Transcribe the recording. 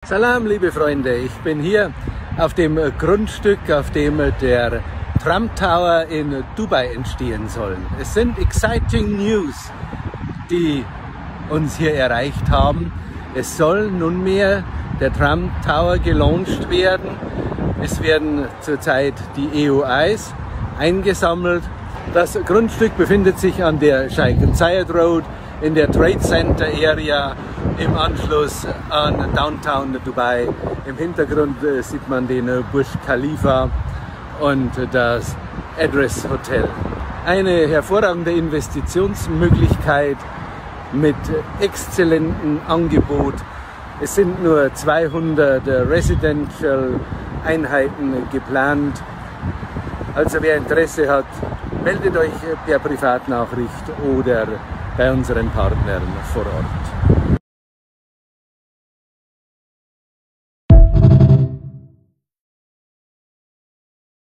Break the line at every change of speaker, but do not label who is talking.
Salam, liebe Freunde, ich bin hier auf dem Grundstück, auf dem der Trump Tower in Dubai entstehen soll. Es sind exciting News, die uns hier erreicht haben. Es soll nunmehr der Trump Tower gelauncht werden. Es werden zurzeit die EOIs eingesammelt. Das Grundstück befindet sich an der Sheikh Zayed Road in der Trade Center Area im Anschluss an Downtown Dubai. Im Hintergrund sieht man den Burj Khalifa und das Address Hotel. Eine hervorragende Investitionsmöglichkeit mit exzellentem Angebot. Es sind nur 200 Residential Einheiten geplant. Also wer Interesse hat, meldet euch per Privatnachricht oder bei unseren Partnern vor Ort.